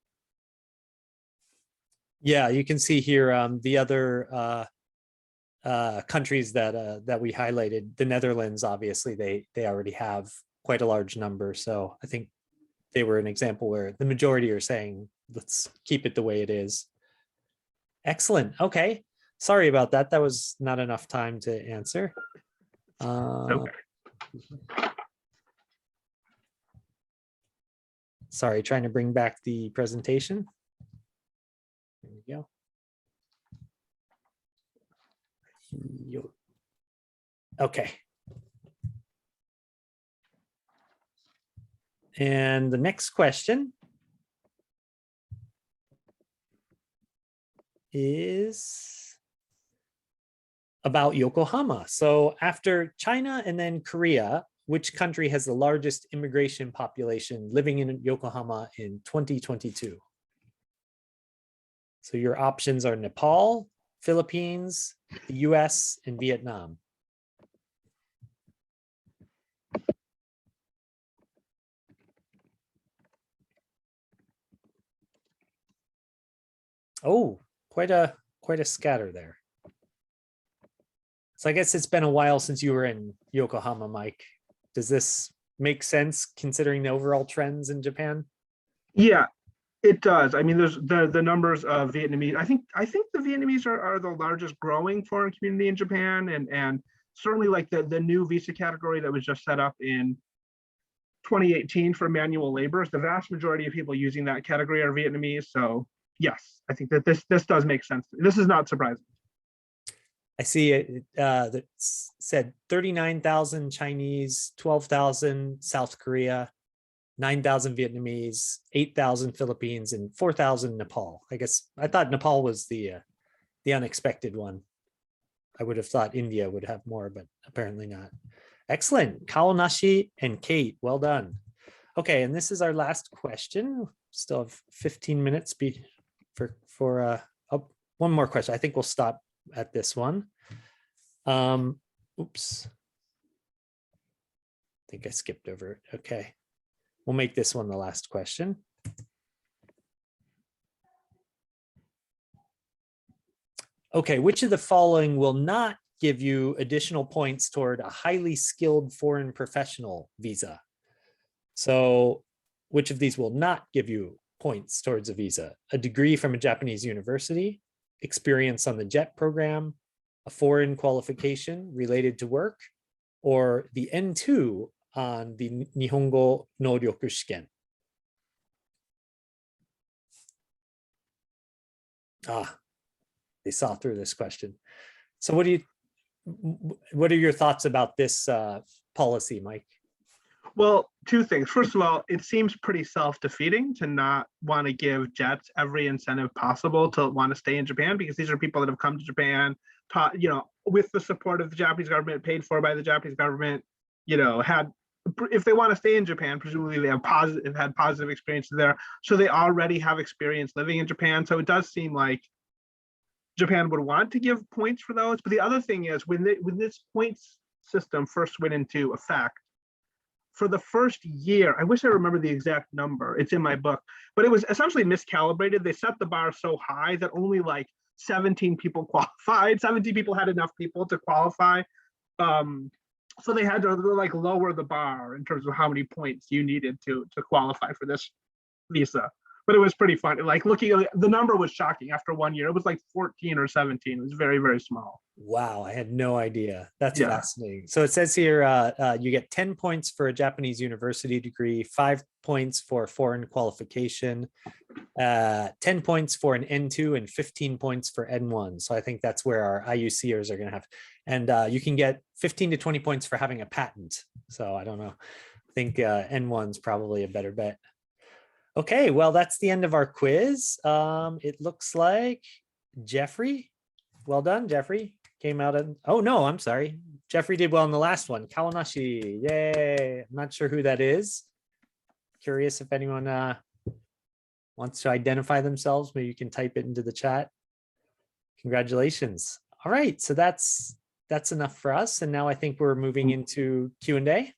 Yeah, you can see here the other countries that we highlighted. The Netherlands, obviously, they already have quite a large number. So I think they were an example where the majority are saying, let's keep it the way it is. Excellent. Okay. Sorry about that. That was not enough time to answer. Okay. Sorry, trying to bring back the presentation. There we go. Okay. And the next question is about Yokohama. So after China and then Korea, which country has the largest immigration population living in Yokohama in 2022? So your options are Nepal, Philippines, the US, and Vietnam. Oh, quite a scatter there. So I guess it's been a while since you were in Yokohama, Mike. Does this make sense considering the overall trends in Japan? Yeah, it does. I mean, there's the numbers of Vietnamese. I think the Vietnamese are the largest growing foreign community in Japan, and certainly, like, the new visa category that was just set up in 2018 for manual laborers. The vast majority of people using that category are Vietnamese. So yes, I think that this does make sense. This is not surprising. I see it that said 39,000 Chinese, 12,000 South Korea, 9,000 Vietnamese, 8,000 Philippines, and 4,000 Nepal. I guess I thought Nepal was the unexpected one. I would have thought India would have more, but apparently not. Excellent. Kaonashi and Kate, well done. Okay, and this is our last question. Still have 15 minutes for one more question. I think we'll stop at this one. Oops. I think I skipped over it. Okay. We'll make this one the last question. Okay, which of the following will not give you additional points toward a highly skilled foreign professional visa? So which of these will not give you points towards a visa? A degree from a Japanese university, experience on the JET program, a foreign qualification related to work, or the N2 on the Nihongo no Ryoku Shiken? They saw through this question. So what are your thoughts about this policy, Mike? Well, two things. First of all, it seems pretty self-defeating to not want to give JETs every incentive possible to want to stay in Japan, because these are people that have come to Japan, taught, with the support of the Japanese government, paid for by the Japanese government, if they want to stay in Japan, presumably they have had positive experiences there. So they already have experience living in Japan. So it does seem like Japan would want to give points for those. But the other thing is, when this points system first went into effect, for the first year, I wish I remember the exact number, it's in my book, but it was essentially miscalibrated. They set the bar so high that only like 17 people qualified. 17 people had enough people to qualify. So they had to like lower the bar in terms of how many points you needed to qualify for this visa. But it was pretty fun. Like looking, the number was shocking. After 1 year, it was like 14 or 17. It was very, very small. Wow, I had no idea. That's Yeah. fascinating. So it says here you get 10 points for a Japanese university degree, 5 points for foreign qualification, 10 points for an N2, and 15 points for N1. So I think that's where our IUCers are going to have. And you can get 15 to 20 points for having a patent. So I don't know. I think N1's probably a better bet. Okay, well, that's the end of our quiz. It looks like Jeffrey, well done, Jeffrey. Came out and oh no, I'm sorry. Jeffrey did well in the last one. Kawanashi, yay. I'm not sure who that is. Curious if anyone wants to identify themselves. Maybe you can type it into the chat. Congratulations. All right, so that's enough for us. And now I think we're moving into Q&A.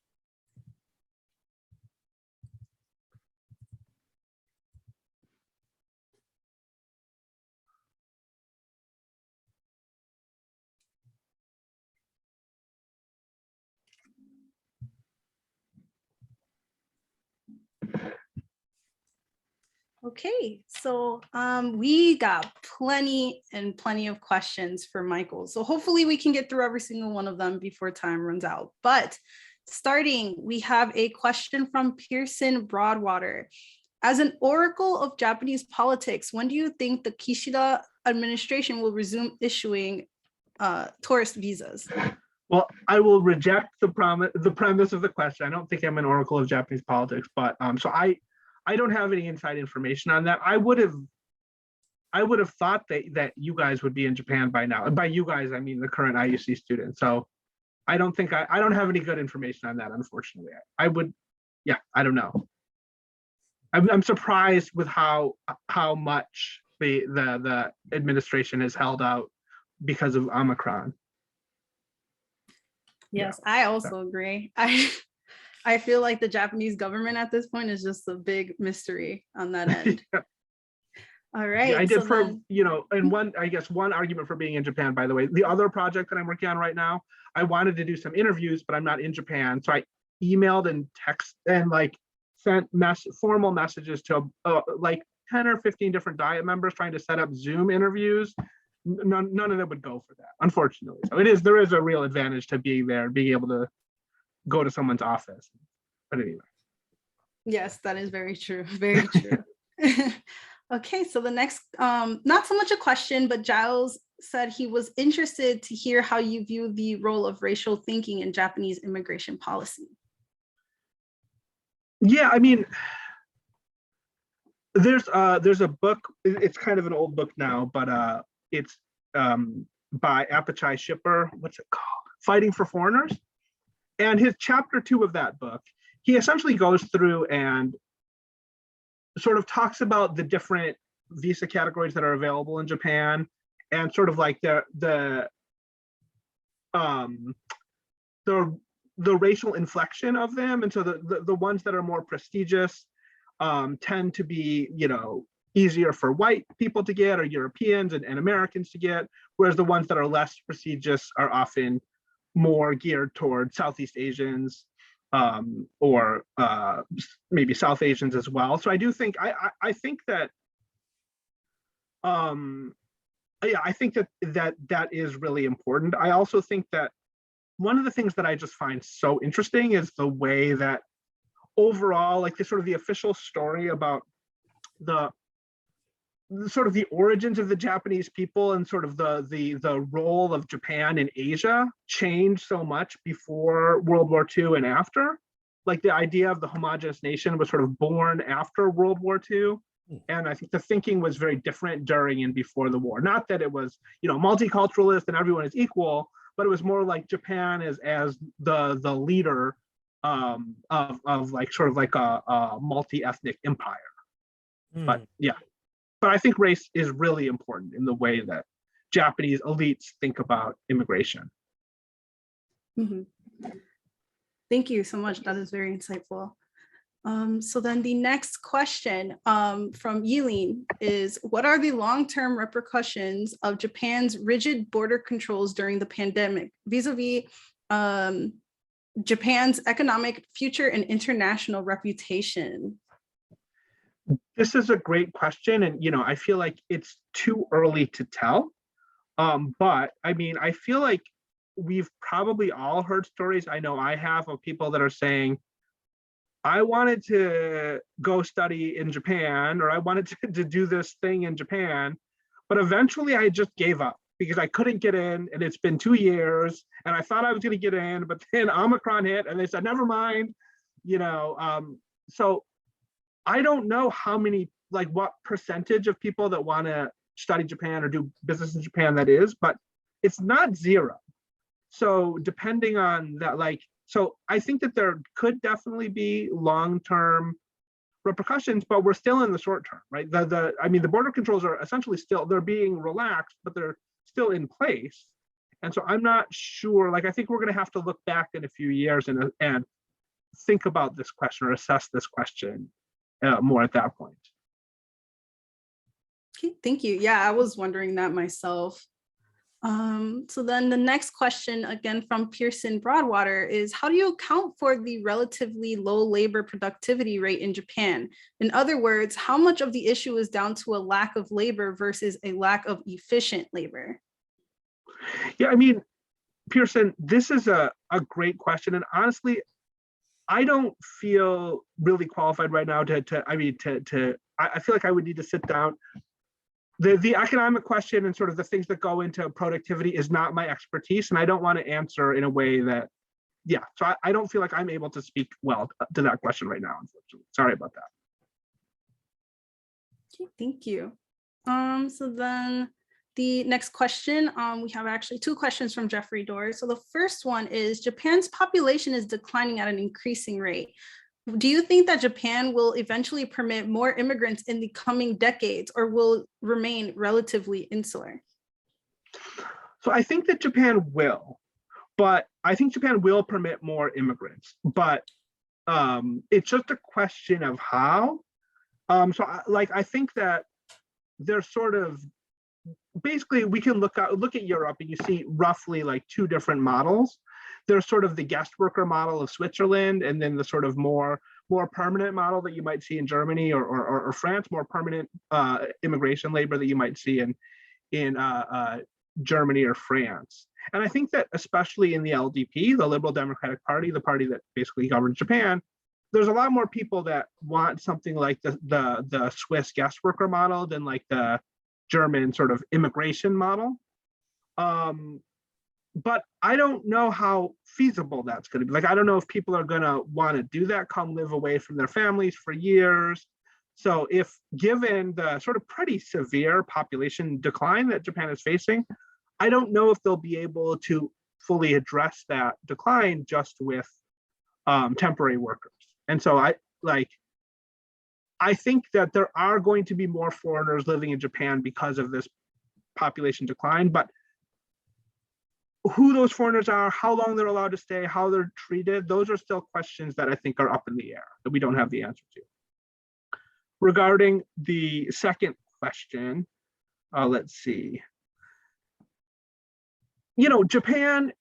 Okay, so we got plenty of questions for Michael. So hopefully we can get through every single one of them before time runs out. But starting, we have a question from Pearson Broadwater. As an oracle of Japanese politics, when do you think the Kishida administration will resume issuing tourist visas? Well, I will reject the premise of the question. I don't think I'm an oracle of Japanese politics, but so I don't have any inside information on that. I would have thought that you guys would be in Japan by now. And by you guys, I mean the current IUC students. So I don't think I don't have any good information on that, unfortunately. I don't know. I'm surprised with how much the administration has held out because of Omicron. Yes, I also agree. I feel like the Japanese government at this point is just a big mystery on that end. Yeah. All right. Yeah, I did so and one argument for being in Japan, by the way, the other project that I'm working on right now, I wanted to do some interviews, but I'm not in Japan. So I emailed and text and like sent formal messages to like 10 or 15 different Diet members trying to set up Zoom interviews. None of them would go for that, unfortunately. So there is a real advantage to being there, being able to go to someone's office. But anyway. Yes, that is very true. Very true. Okay, so the next, not so much a question, but Giles said he was interested to hear how you view the role of racial thinking in Japanese immigration policy. Yeah, I mean, there's a book, it's kind of an old book now, but it's by Apachai Shipper, what's it called? Fighting for Foreigners. And his chapter 2 of that book, he essentially goes through and sort of talks about the different visa categories that are available in Japan and sort of like the racial inflection of them. And so the ones that are more prestigious tend to be, easier for white people to get or Europeans and Americans to get, whereas the ones that are less prestigious are often more geared toward Southeast Asians or maybe South Asians as well. So I do think I think that I think that is really important. I also think that one of the things that I just find so interesting is the way that overall, like the official story about the sort of the origins of the Japanese people and sort of the role of Japan in Asia changed so much before World War II and after. Like the idea of the homogenous nation was sort of born after World War II. And I think the thinking was very different during and before the war. Not that it was, multiculturalist and everyone is equal, but it was more like Japan as the leader of like sort of like a multi-ethnic empire. But yeah. But I think race is really important in the way that Japanese elites think about immigration. Mm-hmm. Thank you so much. That is very insightful. So then the next question from Yilin is, what are the long-term repercussions of Japan's rigid border controls during the pandemic vis-a-vis Japan's economic future and international reputation? This is a great question. And, I feel like it's too early to tell. But I mean, I feel like we've probably all heard stories. I know I have, of people that are saying, I wanted to go study in Japan, or I wanted to do this thing in Japan, but eventually I just gave up because I couldn't get in, and it's been 2 years, and I thought I was going to get in, but then Omicron hit, and they said, never mind, so I don't know how many, like what percentage of people that want to study Japan or do business in Japan that is, but it's not zero. So depending on that, so I think that there could definitely be long-term repercussions, but we're still in the short term, right? The border controls are essentially still, they're being relaxed, but they're still in place. And so I'm not sure, I think we're going to have to look back in a few years and think about this question or assess this question more at that point. Okay, thank you. Yeah, I was wondering that myself. So then the next question, again from Pearson Broadwater, is how do you account for the relatively low labor productivity rate in Japan? In other words, how much of the issue is down to a lack of labor versus a lack of efficient labor? Yeah, I mean, Pearson, this is a great question. And honestly, I don't feel really qualified right now I feel like I would need to sit down. The economic question and sort of the things that go into productivity is not my expertise, and I don't want to answer in a way that, so I don't feel like I'm able to speak well to that question right now, unfortunately. Sorry about that. Okay, thank you. So then the next question, we have actually 2 questions from Jeffrey Dorr. So the first one is, Japan's population is declining at an increasing rate. Do you think that Japan will eventually permit more immigrants in the coming decades, or will remain relatively insular? So I think that Japan will, but I think Japan will permit more immigrants, but it's just a question of how. I think that there's sort of, basically we can look at Europe and you see roughly 2 different models. There's sort of the guest worker model of Switzerland, and then the sort of more permanent model that you might see in Germany or France, more permanent immigration labor that you might see in Germany or France. And I think that especially in the LDP, the Liberal Democratic Party, the party that basically governs Japan, there's a lot more people that want something like the Swiss guest worker model than the German sort of immigration model. But I don't know how feasible that's going to be. I don't know if people are going to want to do that, come live away from their families for years. So if given the sort of pretty severe population decline that Japan is facing, I don't know if they'll be able to fully address that decline just with temporary workers. And so I think that there are going to be more foreigners living in Japan because of this population decline, but who those foreigners are, how long they're allowed to stay, how they're treated, those are still questions that I think are up in the air that we don't have the answer to. Regarding the second question, let's see. Japan,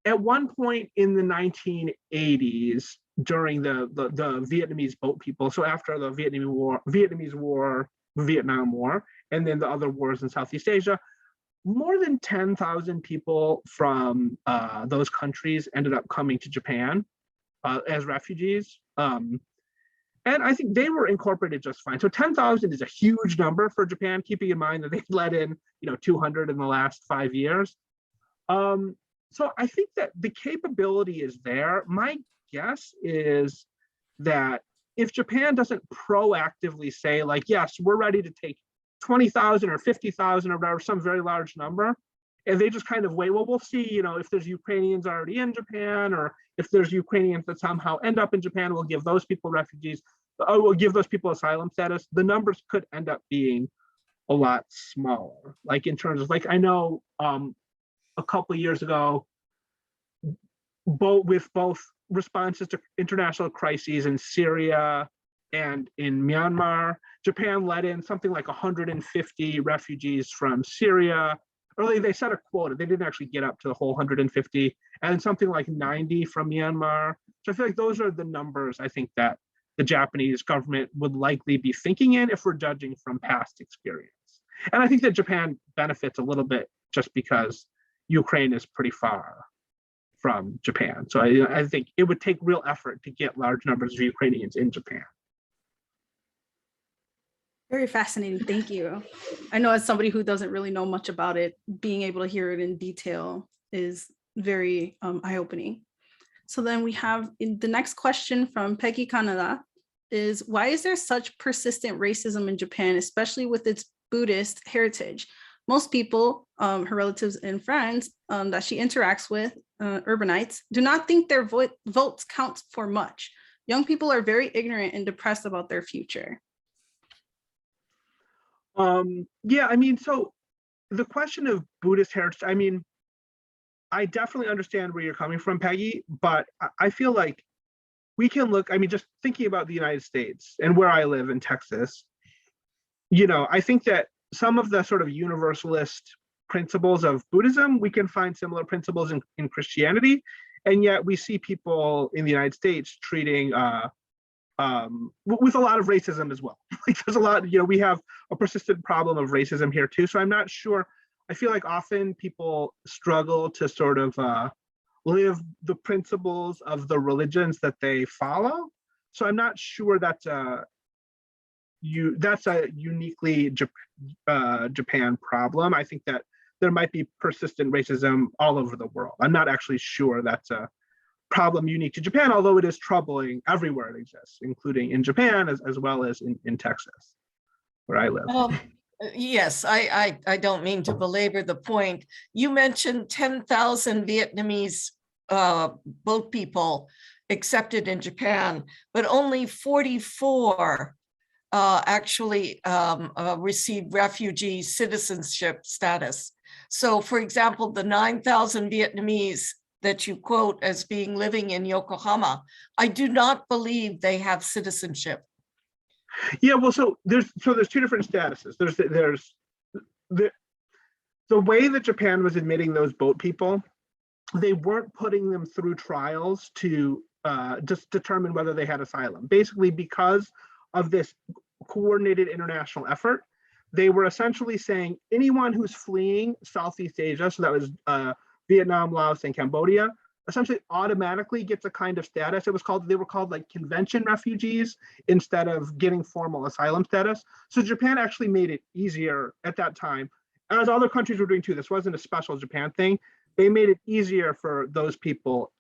at one point in the 1980s, during the Vietnamese boat people, so after the Vietnamese War, Vietnam War, and then the other wars in Southeast Asia, more than 10,000 people from those countries ended up coming to Japan as refugees. And I think they were incorporated just fine. So 10,000 is a huge number for Japan, keeping in mind that they've let in 200 in the last 5 years. So I think that the capability is there. My guess is that if Japan doesn't proactively say yes, we're ready to take 20,000 or 50,000 or whatever, some very large number, and they just kind of wait, well, we'll see, if there's Ukrainians already in Japan, or if there's Ukrainians that somehow end up in Japan, we'll give those people refugees, or we'll give those people asylum status. The numbers could end up being a lot smaller. In terms of, I know a couple of years ago, both responses to international crises in Syria and in Myanmar. Japan let in something like 150 refugees from Syria. Or they set a quota. They didn't actually get up to the whole 150, and something like 90 from Myanmar. So I feel like those are the numbers I think that the Japanese government would likely be thinking in if we're judging from past experience. And I think that Japan benefits a little bit just because Ukraine is pretty far from Japan. So I think it would take real effort to get large numbers of Ukrainians in Japan. Very fascinating. Thank you. I know as somebody who doesn't really know much about it, being able to hear it in detail is very eye-opening. So then we have the next question from Peggy Canada is, why is there such persistent racism in Japan, especially with its Buddhist heritage? Most people, her relatives and friends that she interacts with, urbanites, do not think their votes count for much. Young people are very ignorant and depressed about their future. Yeah, I mean, so the question of Buddhist heritage, I mean, I definitely understand where you're coming from, Peggy, but I feel like we can look, I mean, just thinking about the United States and where I live in Texas, you know, I think that some of the sort of universalist principles of Buddhism, we can find similar principles in Christianity, and yet we see people in the United States treating with a lot of racism as well. Like there's a lot, you know, we have a persistent problem of racism here too. So I'm not sure. I feel like often people struggle to sort of live the principles of the religions that they follow. So I'm not sure that's a uniquely Japan problem. I think that there might be persistent racism all over the world. I'm not actually sure that's a problem unique to Japan, although it is troubling everywhere it exists, including in Japan as well as in Texas, where I live. Yes, I don't mean to belabor the point. You mentioned 10,000 Vietnamese boat people accepted in Japan, but only 44 actually received refugee citizenship status. So for example, the 9,000 Vietnamese that you quote as being living in Yokohama, I do not believe they have citizenship. Yeah, well, so there's two different statuses. There's the way that Japan was admitting those boat people, they weren't putting them through trials to just determine whether they had asylum. Basically, because of this coordinated international effort, they were essentially saying anyone who's fleeing Southeast Asia, so that was Vietnam, Laos, and Cambodia, essentially automatically gets a kind of status. They were called like convention refugees instead of getting formal asylum status. So Japan actually made it easier at that time, as other countries were doing too. This wasn't a special Japan thing. They made it easier for those people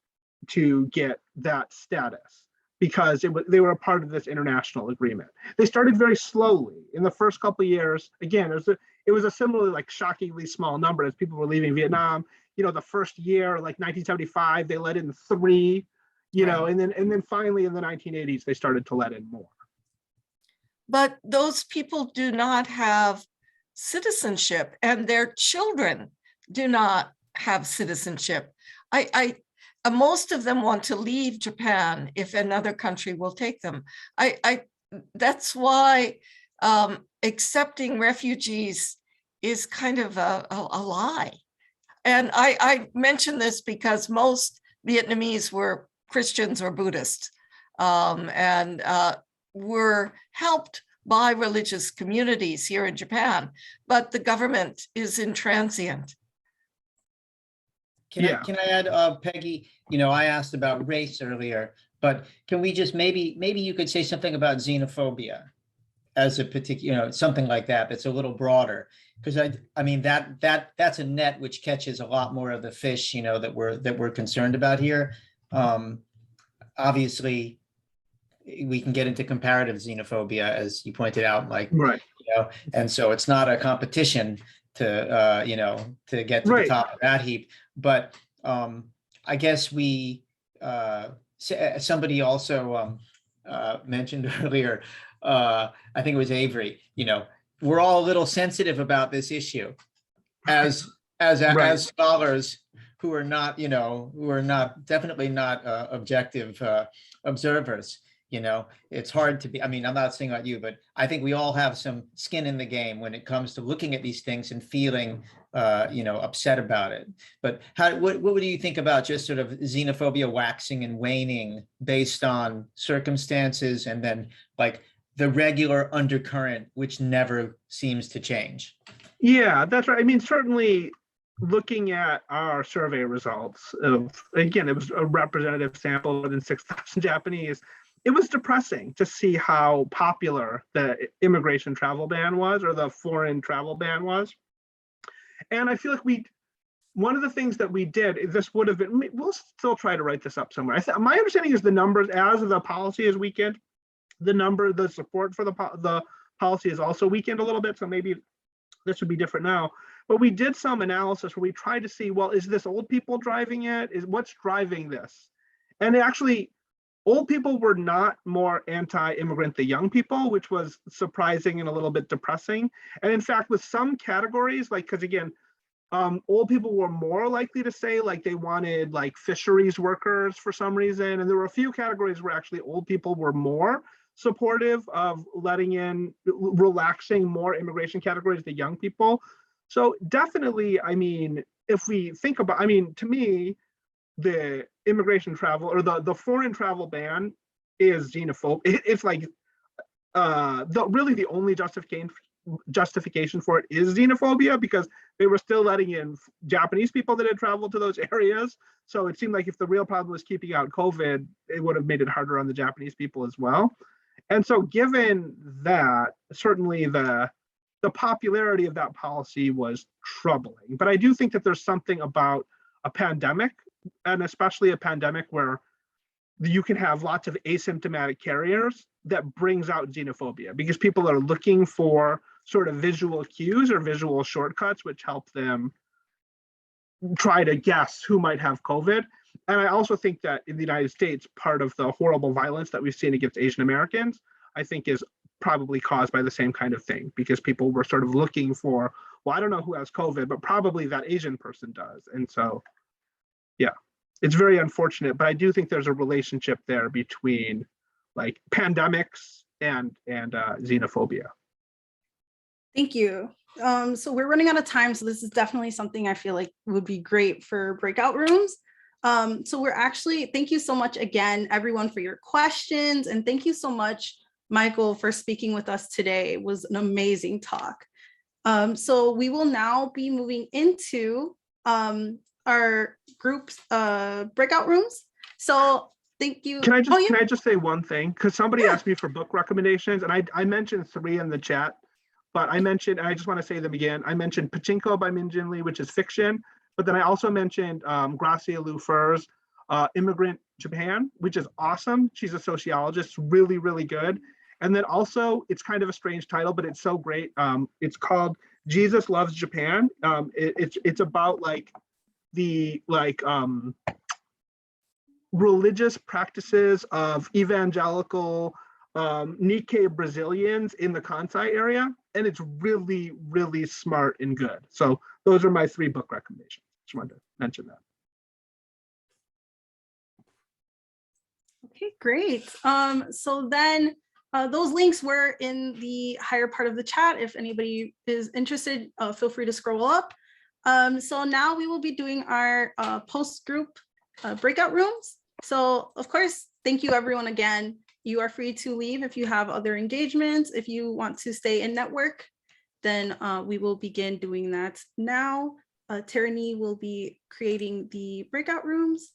to get that status because they were a part of this international agreement. They started very slowly. In the first couple of years, again, it was a similarly like shockingly small number as people were leaving Vietnam. You know, the first year, like 1975, they let in 3, you know, and then finally in the 1980s, they started to let in more. But those people do not have citizenship, and their children do not have citizenship. Most of them want to leave Japan if another country will take them. That's why accepting refugees is kind of a lie. And I mention this because most Vietnamese were Christians or Buddhists, and were helped by religious communities here in Japan, but the government is intransient. Can I add, Peggy, you know, I asked about race earlier, but can we just maybe you could say something about xenophobia as a particular, you know, something like that that's a little broader, because I mean that's a net which catches a lot more of the fish, you know, that we're concerned about here. Obviously we can get into comparative xenophobia, as you pointed out, like, right, you know, and so it's not a competition to you know, to get to the top of that heap. But I guess we somebody also mentioned earlier, I think it was Avery, you know, we're all a little sensitive about this issue as as Right. as scholars who are not, who are definitely not objective observers. It's hard to be. I mean, I'm not saying about you, but I think we all have some skin in the game when it comes to looking at these things and feeling, upset about it. But what do you think about just sort of xenophobia waxing and waning based on circumstances, and then like the regular undercurrent, which never seems to change? Yeah, that's right. I mean, certainly looking at our survey results of, again, it was a representative sample of more than 6,000 Japanese. It was depressing to see how popular the immigration travel ban was, or the foreign travel ban was. And I feel like one of the things that we did, this would have been, we'll still try to write this up somewhere. My understanding is the numbers, as the policy is weakened, the support for the policy is also weakened a little bit. So maybe this would be different now. But we did some analysis where we tried to see, well, is this old people driving it? What's driving this? And actually, old people were not more anti-immigrant than young people, which was surprising and a little bit depressing. And in fact, with some categories, like, because again, old people were more likely to say like they wanted like fisheries workers for some reason. And there were a few categories where actually old people were more supportive of relaxing more immigration categories than young people. So definitely, I mean, if we think about, I mean, to me, the immigration travel, or the foreign travel ban is xenophobic. It's like really the only justification for it is xenophobia, because they were still letting in Japanese people that had traveled to those areas. So it seemed like if the real problem was keeping out COVID, it would have made it harder on the Japanese people as well. And so given that, certainly the popularity of that policy was troubling. But I do think that there's something about a pandemic, and especially a pandemic where you can have lots of asymptomatic carriers, that brings out xenophobia, because people are looking for sort of visual cues or visual shortcuts, which help them try to guess who might have COVID. And I also think that in the United States, part of the horrible violence that we've seen against Asian Americans, I think is probably caused by the same kind of thing, because people were sort of looking for, well, I don't know who has COVID, but probably that Asian person does. And so, yeah, it's very unfortunate, but I do think there's a relationship there between like pandemics and xenophobia. Thank you. So we're running out of time, so this is definitely something I feel like would be great for breakout rooms. So we're actually, thank you so much again, everyone, for your questions. And thank you so much, Michael, for speaking with us today. It was an amazing talk. So we will now be moving into our group's breakout rooms. So thank you. Can I just say one thing? Because somebody asked me for book recommendations, and I mentioned 3 in the chat, but I just want to say them again. I mentioned Pachinko by Min Jin Lee, which is fiction, but then I also mentioned Gracia Liu Fur's Immigrant Japan, which is awesome. She's a sociologist, really, really good. And then also, it's kind of a strange title, but it's so great. It's called Jesus Loves Japan. It's about like the religious practices of evangelical Nikkei Brazilians in the Kansai area. And it's really, really smart and good. So those are my 3 book recommendations. Just wanted to mention that. Okay, great. So then those links were in the higher part of the chat. If anybody is interested, feel free to scroll up. So now we will be doing our post-group breakout rooms. So of course, thank you everyone again. You are free to leave if you have other engagements. If you want to stay in network, then we will begin doing that now. Tierney will be creating the breakout rooms.